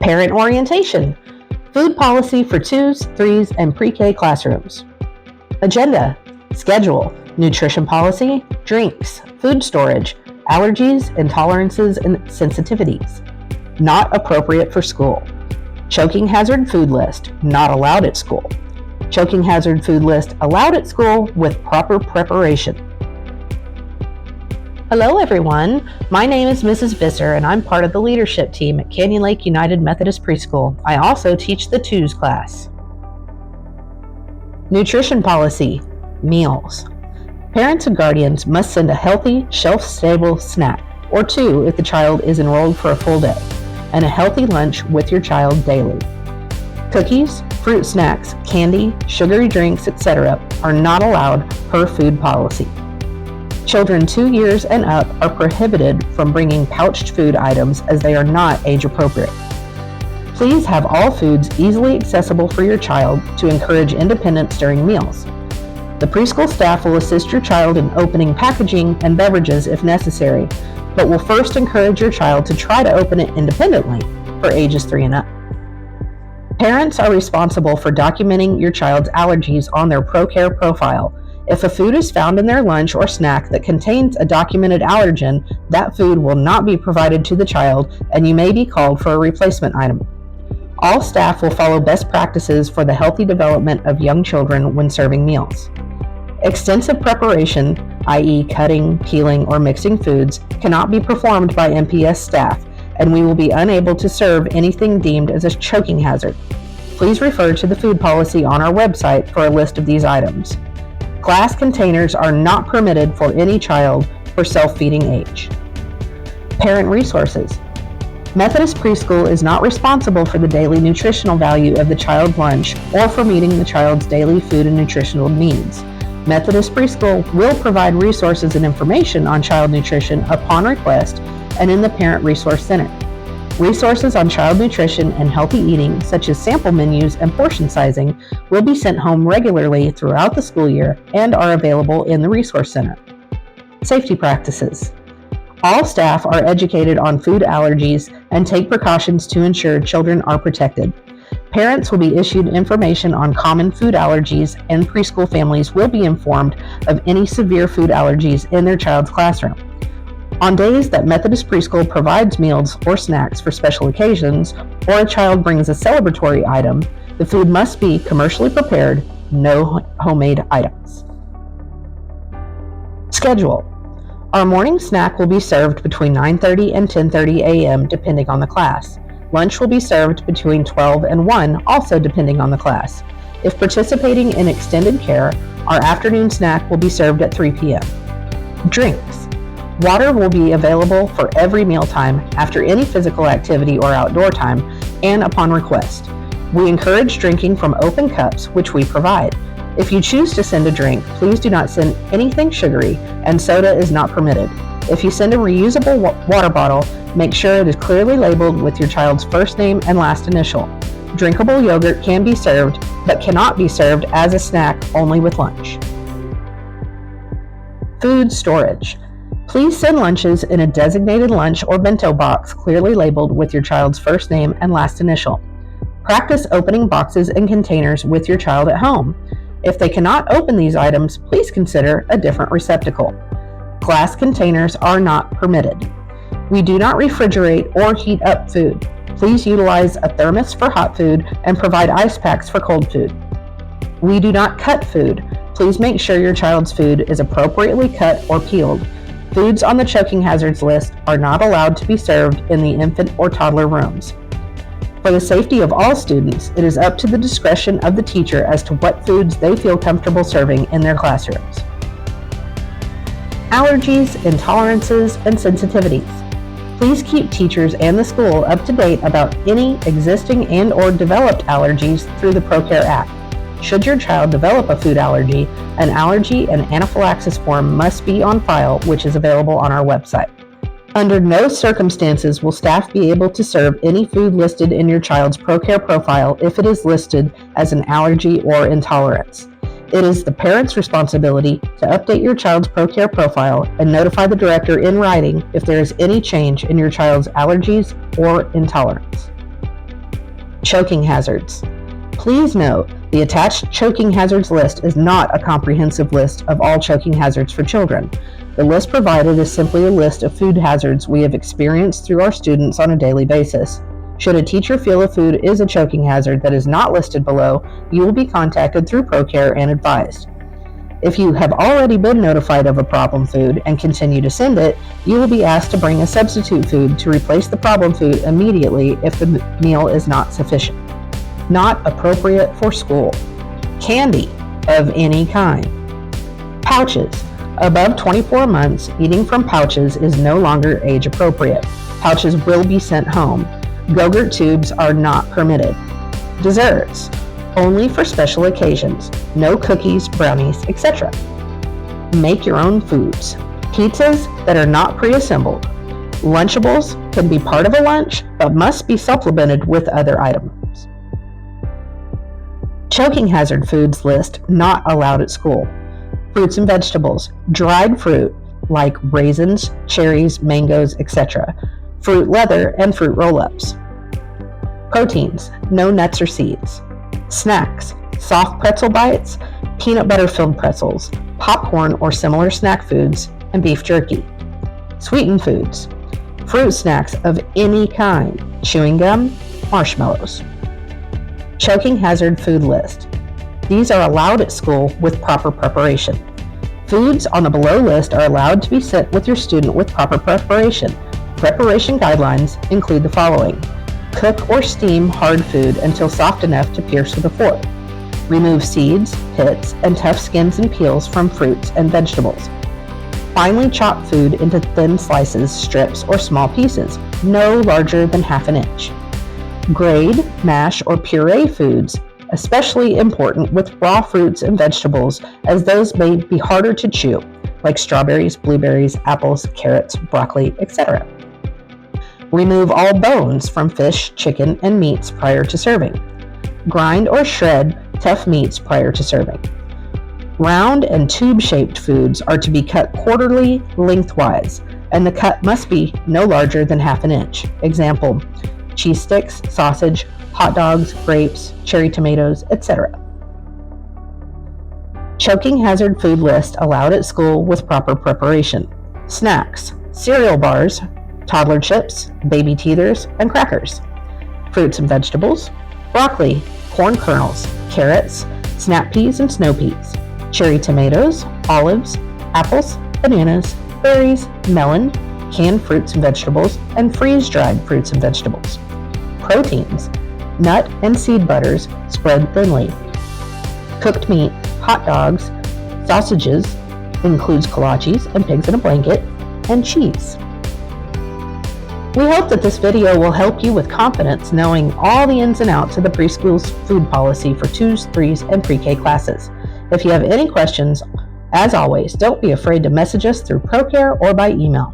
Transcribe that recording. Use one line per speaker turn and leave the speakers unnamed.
Parent orientation. Food policy for 2's, 3's, and PreK classrooms. Agenda. Schedule. Nutrition policy. Drinks. Food storage. Allergies, intolerances, and sensitivities. Not appropriate for school. Choking hazard food list. Not allowed at school. Choking hazard food list allowed at school with proper preparation. Hello everyone, my name is Mrs. Visser and I'm part of the leadership team at Canyon Lake United Methodist Preschool. I also teach the 2's class. Nutrition policy, meals. Parents and guardians must send a healthy, shelf-stable snack, or 2 if the child is enrolled for a full day, and a healthy lunch with your child daily. Cookies, fruit snacks, candy, sugary drinks, etc. are not allowed per food policy. Children 2 years and up are prohibited from bringing pouched food items as they are not age appropriate. Please have all foods easily accessible for your child to encourage independence during meals. The preschool staff will assist your child in opening packaging and beverages if necessary, but will first encourage your child to try to open it independently for ages 3 and up. Parents are responsible for documenting your child's allergies on their PreK profile. If a food is found in their lunch or snack that contains a documented allergen, that food will not be provided to the child and you may be called for a replacement item. All staff will follow best practices for the healthy development of young children when serving meals. Extensive preparation, i.e. cutting, peeling, or mixing foods, cannot be performed by MPS staff, and we will be unable to serve anything deemed as a choking hazard. Please refer to the food policy on our website for a list of these items. Glass containers are not permitted for any child for self-feeding age. Parent resources. Methodist Preschool is not responsible for the daily nutritional value of the child's lunch or for meeting the child's daily food and nutritional needs. Methodist Preschool will provide resources and information on child nutrition upon request and in the Parent Resource Center. Resources on child nutrition and healthy eating, such as sample menus and portion sizing, will be sent home regularly throughout the school year and are available in the Resource Center. Safety practices. All staff are educated on food allergies and take precautions to ensure children are protected. Parents will be issued information on common food allergies, and preschool families will be informed of any severe food allergies in their child's classroom. On days that Methodist Preschool provides meals or snacks for special occasions, or a child brings a celebratory item, the food must be commercially prepared, no homemade items. Schedule. Our morning snack will be served between 9:30 and 10:30 a.m. depending on the class. Lunch will be served between 12 and 1, also depending on the class. If participating in extended care, our afternoon snack will be served at 3 p.m. Drinks. Water will be available for every mealtime, after any physical activity or outdoor time, and upon request. We encourage drinking from open cups, which we provide. If you choose to send a drink, please do not send anything sugary, and soda is not permitted. If you send a reusable water bottle, make sure it is clearly labeled with your child's first name and last initial. Drinkable yogurt can be served, but cannot be served as a snack, only with lunch. Food storage. Please send lunches in a designated lunch or bento box clearly labeled with your child's first name and last initial. Practice opening boxes and containers with your child at home. If they cannot open these items, please consider a different receptacle. Glass containers are not permitted. We do not refrigerate or heat up food. Please utilize a thermos for hot food and provide ice packs for cold food. We do not cut food. Please make sure your child's food is appropriately cut or peeled. Foods on the choking hazards list are not allowed to be served in the infant or toddler rooms. For the safety of all students, it is up to the discretion of the teacher as to what foods they feel comfortable serving in their classrooms. Allergies, intolerances, and sensitivities. Please keep teachers and the school up to date about any existing and/or developed allergies through the PreK app. Should your child develop a food allergy, an allergy and anaphylaxis form must be on file, which is available on our website. Under no circumstances will staff be able to serve any food listed in your child's PreK profile if it is listed as an allergy or intolerance. It is the parent's responsibility to update your child's PreK profile and notify the director in writing if there is any change in your child's allergies or intolerance. Choking hazards. Please note, the attached choking hazards list is not a comprehensive list of all choking hazards for children. The list provided is simply a list of food hazards we have experienced through our students on a daily basis. Should a teacher feel a food is a choking hazard that is not listed below, you will be contacted through PreK and advised. If you have already been notified of a problem food and continue to send it, you will be asked to bring a substitute food to replace the problem food immediately if the meal is not sufficient. Not appropriate for school. Candy of any kind. Pouches. Above 24 months, eating from pouches is no longer age appropriate. Pouches will be sent home. Go-Gurt tubes are not permitted. Desserts. Only for special occasions. No cookies, brownies, etc. Make your own foods. Pizzas that are not pre-assembled. Lunchables can be part of a lunch, but must be supplemented with other items. Choking hazard foods list not allowed at school. Fruits and vegetables. Dried fruit like raisins, cherries, mangoes, etc. Fruit leather and fruit roll-ups. Proteins. No nuts or seeds. Snacks. Soft pretzel bites, peanut butter filled pretzels, popcorn or similar snack foods, and beef jerky. Sweetened foods. Fruit snacks of any kind. Chewing gum, marshmallows. Choking hazard food list. These are allowed at school with proper preparation. Foods on the below list are allowed to be sent with your student with proper preparation. Preparation guidelines include the following. Cook or steam hard food until soft enough to pierce with a fork. Remove seeds, pits, and tough skins and peels from fruits and vegetables. Finely chop food into thin slices, strips, or small pieces, no larger than ½ inch. Grade, mash, or puree foods, especially important with raw fruits and vegetables, as those may be harder to chew, like strawberries, blueberries, apples, carrots, broccoli, etc. Remove all bones from fish, chicken, and meats prior to serving. Grind or shred tough meats prior to serving. Round and tube-shaped foods are to be cut quarterly lengthwise, and the cut must be no larger than ½ inch. Example, cheese sticks, sausage, hot dogs, grapes, cherry tomatoes, etc. Choking hazard food list allowed at school with proper preparation. Snacks, cereal bars, toddler chips, baby teethers, and crackers. Fruits and vegetables, broccoli, corn kernels, carrots, snap peas and snow peas, cherry tomatoes, olives, apples, bananas, berries, melon, canned fruits and vegetables, and freeze-dried fruits and vegetables. Proteins, nut and seed butters spread thinly. Cooked meat, hot dogs, sausages, includes kolaches and pigs in a blanket, and cheese. We hope that this video will help you with confidence knowing all the ins and outs of the preschool's food policy for 2's, 3's, and PreK classes. If you have any questions, as always, don't be afraid to message us through PreK or by email.